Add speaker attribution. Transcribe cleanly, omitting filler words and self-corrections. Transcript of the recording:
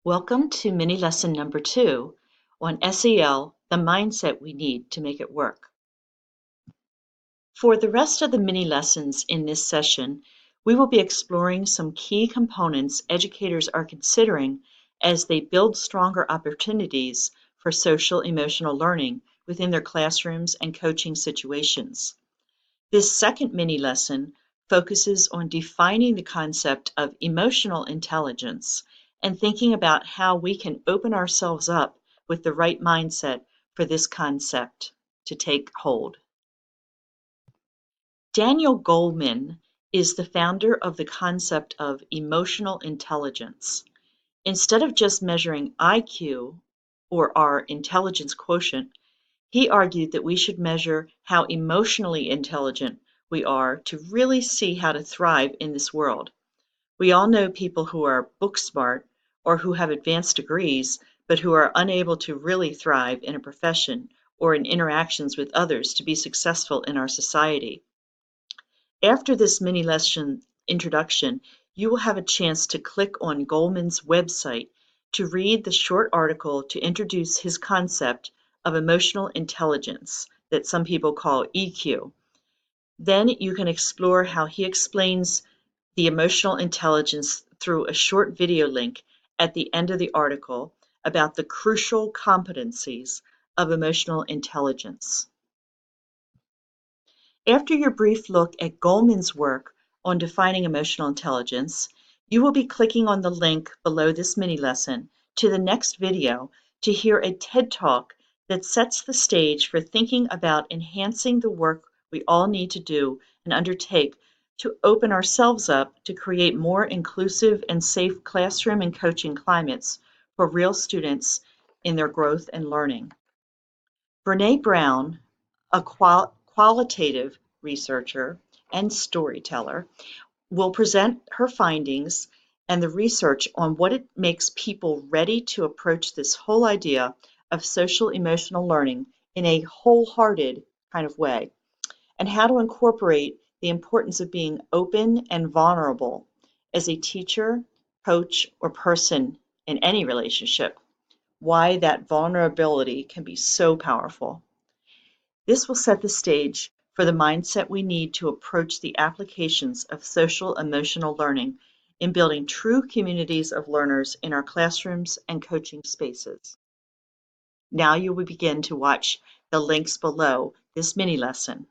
Speaker 1: Welcome to mini lesson number 2 on SEL, the mindset we need to make it work. For the rest of the mini lessons in this session, we will be exploring some key components educators are considering as they build stronger opportunities for social emotional learning within their classrooms and coaching situations. This second mini lesson focuses on defining the concept of emotional intelligence and thinking about how we can open ourselves up with the right mindset for this concept to take hold. Daniel Goleman is the founder of the concept of emotional intelligence. Instead of just measuring IQ, or our intelligence quotient, he argued that we should measure how emotionally intelligent we are to really see how to thrive in this world. We all know people who are book smart or who have advanced degrees, but who are unable to really thrive in a profession or in interactions with others to be successful in our society. After this mini lesson introduction, you will have a chance to click on Goleman's website to read the short article to introduce his concept of emotional intelligence that some people call EQ. Then you can explore how he explains the emotional intelligence through a short video link at the end of the article about the crucial competencies of emotional intelligence. After your brief look at Goleman's work on defining emotional intelligence, you will be clicking on the link below this mini lesson to the next video to hear a TED Talk that sets the stage for thinking about enhancing the work we all need to do and undertake to open ourselves up to create more inclusive and safe classroom and coaching climates for real students in their growth and learning. Brene Brown, a qualitative researcher and storyteller, will present her findings and the research on what it makes people ready to approach this whole idea of social emotional learning in a wholehearted kind of way, and how to incorporate the importance of being open and vulnerable as a teacher, coach, or person in any relationship. Why that vulnerability can be so powerful. This will set the stage for the mindset we need to approach the applications of social emotional learning in building true communities of learners in our classrooms and coaching spaces. Now you will begin to watch the links below this mini lesson.